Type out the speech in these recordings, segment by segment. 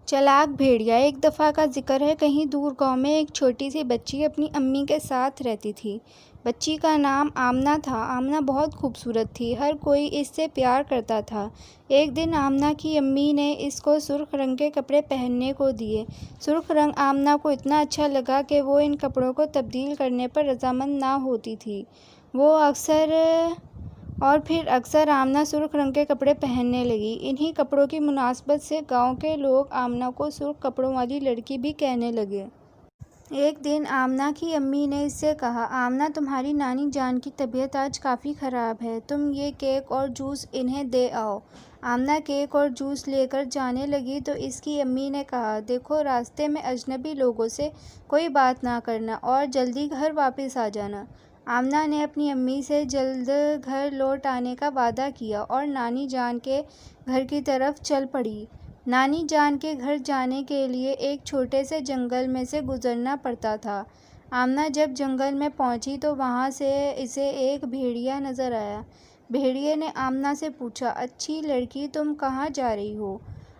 چلاک بھیڑیا۔ ایک دفعہ کا ذکر ہے، کہیں دور گاؤں میں ایک چھوٹی سی بچی اپنی امی کے ساتھ رہتی تھی۔ بچی کا نام آمنہ تھا۔ آمنہ بہت خوبصورت تھی، ہر کوئی اس سے پیار کرتا تھا۔ ایک دن آمنہ کی امی نے اس کو سرخ رنگ کے کپڑے پہننے کو دیے۔ سرخ رنگ آمنہ کو اتنا اچھا لگا کہ وہ ان کپڑوں کو تبدیل کرنے پر رضامند نہ ہوتی تھی۔ پھر اکثر آمنہ سرخ رنگ کے کپڑے پہننے لگی۔ انہی کپڑوں کی مناسبت سے گاؤں کے لوگ آمنہ کو سرخ کپڑوں والی لڑکی بھی کہنے لگے۔ ایک دن آمنہ کی امی نے اس سے کہا، آمنہ تمہاری نانی جان کی طبیعت آج کافی خراب ہے، تم یہ کیک اور جوس انہیں دے آؤ۔ آمنہ کیک اور جوس لے کر جانے لگی تو اس کی امی نے کہا، دیکھو راستے میں اجنبی لوگوں سے کوئی بات نہ کرنا اور جلدی گھر واپس آ جانا۔ آمنہ نے اپنی امی سے جلد گھر لوٹ آنے کا وعدہ کیا اور نانی جان کے گھر کی طرف چل پڑی۔ نانی جان کے گھر جانے کے لیے ایک چھوٹے سے جنگل میں سے گزرنا پڑتا تھا۔ آمنہ جب جنگل میں پہنچی تو وہاں سے اسے ایک بھیڑیا نظر آیا۔ بھیڑیے نے آمنہ سے پوچھا، اچھی لڑکی تم کہاں جا رہی ہو؟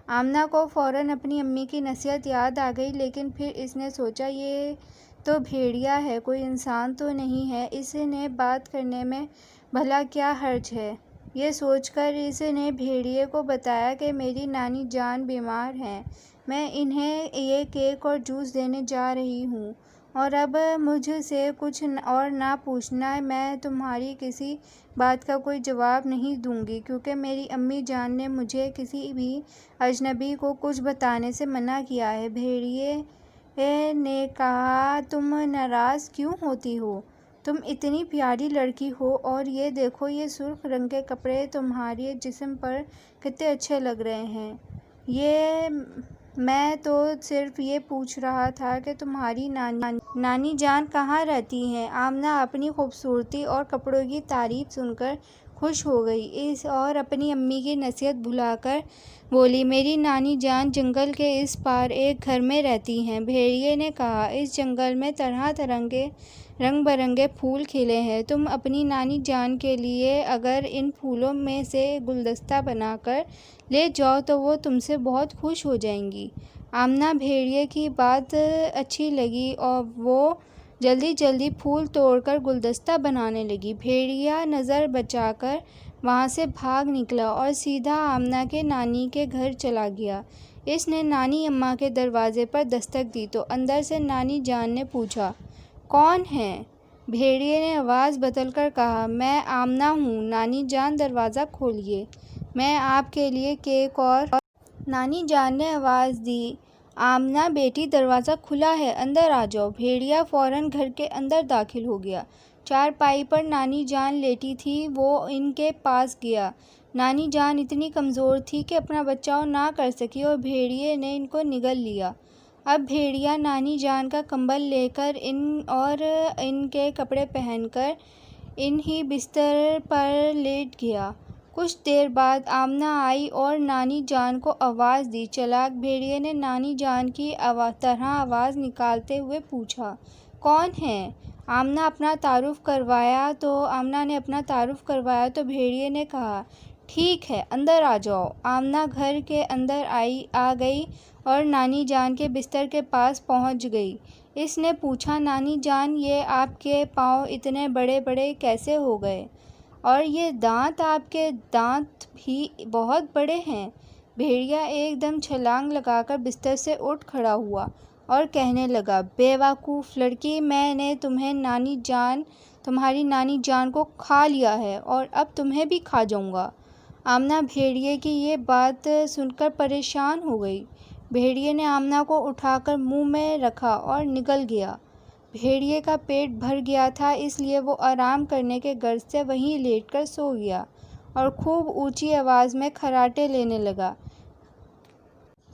آمنہ کو فوراً اپنی امی کی نصیحت یاد آ گئی، لیکن پھر اس نے سوچا یہ تو بھیڑیا ہے، کوئی انسان تو نہیں ہے، اس نے بات کرنے میں بھلا کیا حرج ہے؟ یہ سوچ کر اس نے بھیڑیے کو بتایا کہ میری نانی جان بیمار ہیں، میں انہیں یہ کیک اور جوس دینے جا رہی ہوں اور اب مجھ سے کچھ اور نہ پوچھنا، میں تمہاری کسی بات کا کوئی جواب نہیں دوں گی کیونکہ میری امی جان نے مجھے کسی بھی اجنبی کو کچھ بتانے سے منع کیا ہے۔ بھیڑیے نے کہا، تم ناراض کیوں ہوتی ہو؟ تم اتنی پیاری لڑکی ہو اور یہ دیکھو یہ سرخ رنگ کے کپڑے تمہارے جسم پر کتنے اچھے لگ رہے ہیں۔ میں تو صرف یہ پوچھ رہا تھا کہ تمہاری نانی جان کہاں رہتی ہیں؟ آمنہ اپنی خوبصورتی اور کپڑوں کی تعریف سن کر خوش ہو گئی اور اپنی امی کی نصیحت بھلا کر بولی، میری نانی جان جنگل کے اس پار ایک گھر میں رہتی ہیں۔ بھیڑیے نے کہا، اس جنگل میں طرح طرح کے رنگ برنگے پھول کھلے ہیں، تم اپنی نانی جان کے لیے اگر ان پھولوں میں سے گلدستہ بنا کر لے جاؤ تو وہ تم سے بہت خوش ہو جائیں گی۔ آمنہ بھیڑیے کی بات اچھی لگی اور وہ جلدی جلدی پھول توڑ کر گلدستہ بنانے لگی۔ بھیڑیا نظر بچا کر وہاں سے بھاگ نکلا اور سیدھا آمنہ کے نانی کے گھر چلا گیا۔ اس نے نانی اماں کے دروازے پر دستک دی تو اندر سے نانی جان نے پوچھا، کون ہے؟ بھیڑیے نے آواز بدل کر کہا، میں آمنہ ہوں، نانی جان دروازہ کھولیے، میں آپ کے لیے کیک اور نانی جان نے آواز دی، آمنہ بیٹی دروازہ کھلا ہے، اندر آ جاؤ۔ بھیڑیا فوراً گھر کے اندر داخل ہو گیا۔ چارپائی پر نانی جان لیٹی تھی، وہ ان کے پاس گیا۔ نانی جان اتنی کمزور تھی کہ اپنا بچاؤ نہ کر سکی اور بھیڑیے نے ان کو نگل لیا۔ اب بھیڑیا نانی جان کا کمبل لے کر اور ان کے کپڑے پہن کر انہی بستر پر لیٹ گیا۔ کچھ دیر بعد آمنہ آئی اور نانی جان کو آواز دی۔ چلاک بھیڑیے نے نانی جان کی طرح آواز نکالتے ہوئے پوچھا، کون ہے؟ آمنہ نے اپنا تعارف کروایا تو بھیڑیے نے کہا، ٹھیک ہے، اندر آ جاؤ۔ آمنہ گھر کے اندر آ گئی اور نانی جان کے بستر کے پاس پہنچ گئی۔ اس نے پوچھا، نانی جان یہ آپ کے پاؤں اتنے بڑے بڑے کیسے ہو گئے؟ اور یہ دانت، آپ کے دانت بھی بہت بڑے ہیں۔ بھیڑیا ایک دم چھلانگ لگا کر بستر سے اٹھ کھڑا ہوا اور کہنے لگا، بے وقوف لڑکی، میں نے تمہاری نانی جان کو کھا لیا ہے اور اب تمہیں بھی کھا جاؤں گا۔ آمنہ بھیڑیے کی یہ بات سن کر پریشان ہو گئی۔ بھیڑیے نے آمنہ کو اٹھا کر منہ میں رکھا اور نگل گیا۔ بھیڑیے کا پیٹ بھر گیا تھا، اس لیے وہ آرام کرنے کے غرض سے وہیں لیٹ کر سو گیا اور خوب اونچی آواز میں خراٹے لینے لگا۔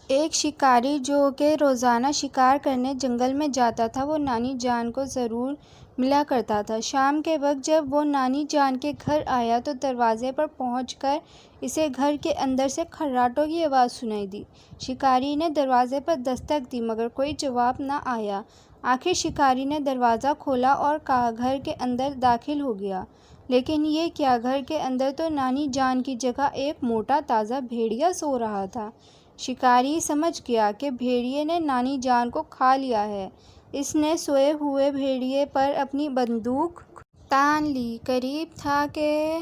ایک شکاری جو کہ روزانہ شکار کرنے جنگل میں جاتا تھا، وہ نانی جان کو ضرور ملا کرتا تھا۔ شام کے وقت جب وہ نانی جان کے گھر آیا تو دروازے پر پہنچ کر اسے گھر کے اندر سے خراٹوں کی آواز سنائی دی۔ شکاری نے دروازے پر دستک دی مگر کوئی جواب نہ آیا۔ آخر شکاری نے دروازہ کھولا اور گھر کے اندر داخل ہو گیا، لیکن یہ کیا، گھر کے اندر تو نانی جان کی جگہ ایک موٹا تازہ بھیڑیا سو رہا تھا۔ شکاری سمجھ گیا کہ بھیڑیے نے نانی جان کو کھا لیا ہے۔ اس نے سوئے ہوئے بھیڑیے پر اپنی بندوق تان لی۔ قریب تھا کہ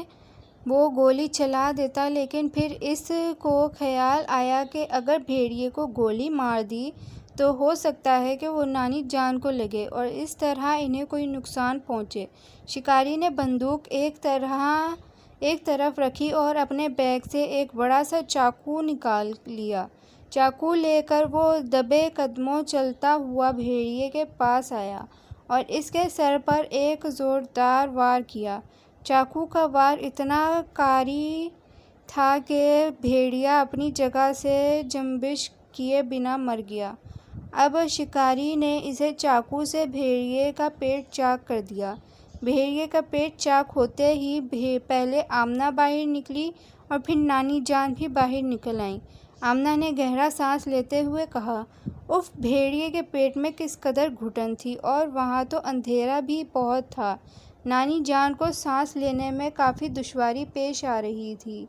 وہ گولی چلا دیتا، لیکن پھر اس کو خیال آیا کہ اگر بھیڑیے کو گولی مار دی تو ہو سکتا ہے کہ وہ نانی جان کو لگے اور اس طرح انہیں کوئی نقصان پہنچے۔ شکاری نے بندوق ایک طرف رکھی اور اپنے بیگ سے ایک بڑا سا چاقو نکال لیا۔ چاقو لے کر وہ دبے قدموں چلتا ہوا بھیڑیے کے پاس آیا اور اس کے سر پر ایک زوردار وار کیا۔ چاقو کا وار اتنا کاری تھا کہ بھیڑیا اپنی جگہ سے جنبش کیے بنا مر گیا۔ اب شکاری نے اسے چاقو سے بھیڑیے کا پیٹ چاک کر دیا۔ بھیڑیے کا پیٹ چاک ہوتے ہی پہلے آمنہ باہر نکلی اور پھر نانی جان بھی باہر نکل آئیں۔ آمنہ نے گہرا سانس لیتے ہوئے کہا، اف، بھیڑیے کے پیٹ میں کس قدر گھٹن تھی، اور وہاں تو اندھیرا بھی بہت تھا۔ نانی جان کو سانس لینے میں کافی دشواری پیش آ رہی تھی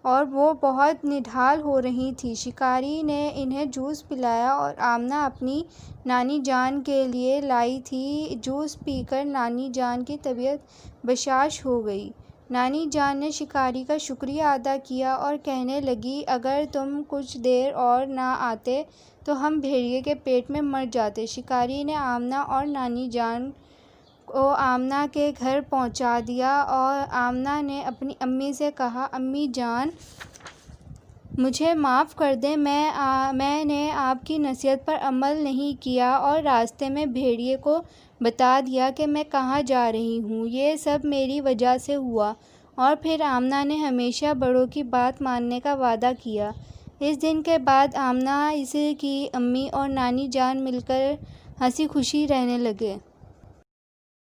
اور وہ بہت نڈھال ہو رہی تھیں۔ شکاری نے انہیں جوس پلایا اور آمنہ اپنی نانی جان کے لیے لائی تھی۔ جوس پی کر نانی جان کی طبیعت بشاش ہو گئی۔ نانی جان نے شکاری کا شکریہ ادا کیا اور کہنے لگی، اگر تم کچھ دیر اور نہ آتے تو ہم بھیڑیے کے پیٹ میں مر جاتے۔ شکاری نے آمنہ اور نانی جان کو آمنہ کے گھر پہنچا دیا اور آمنہ نے اپنی امی سے کہا، امی جان، مجھے معاف کر دیں، میں نے آپ کی نصیحت پر عمل نہیں کیا اور راستے میں بھیڑیے کو بتا دیا کہ میں کہاں جا رہی ہوں۔ یہ سب میری وجہ سے ہوا۔ اور پھر آمنہ نے ہمیشہ بڑوں کی بات ماننے کا وعدہ کیا۔ اس دن کے بعد آمنہ، اس کی امی اور نانی جان مل کر ہنسی خوشی رہنے لگے۔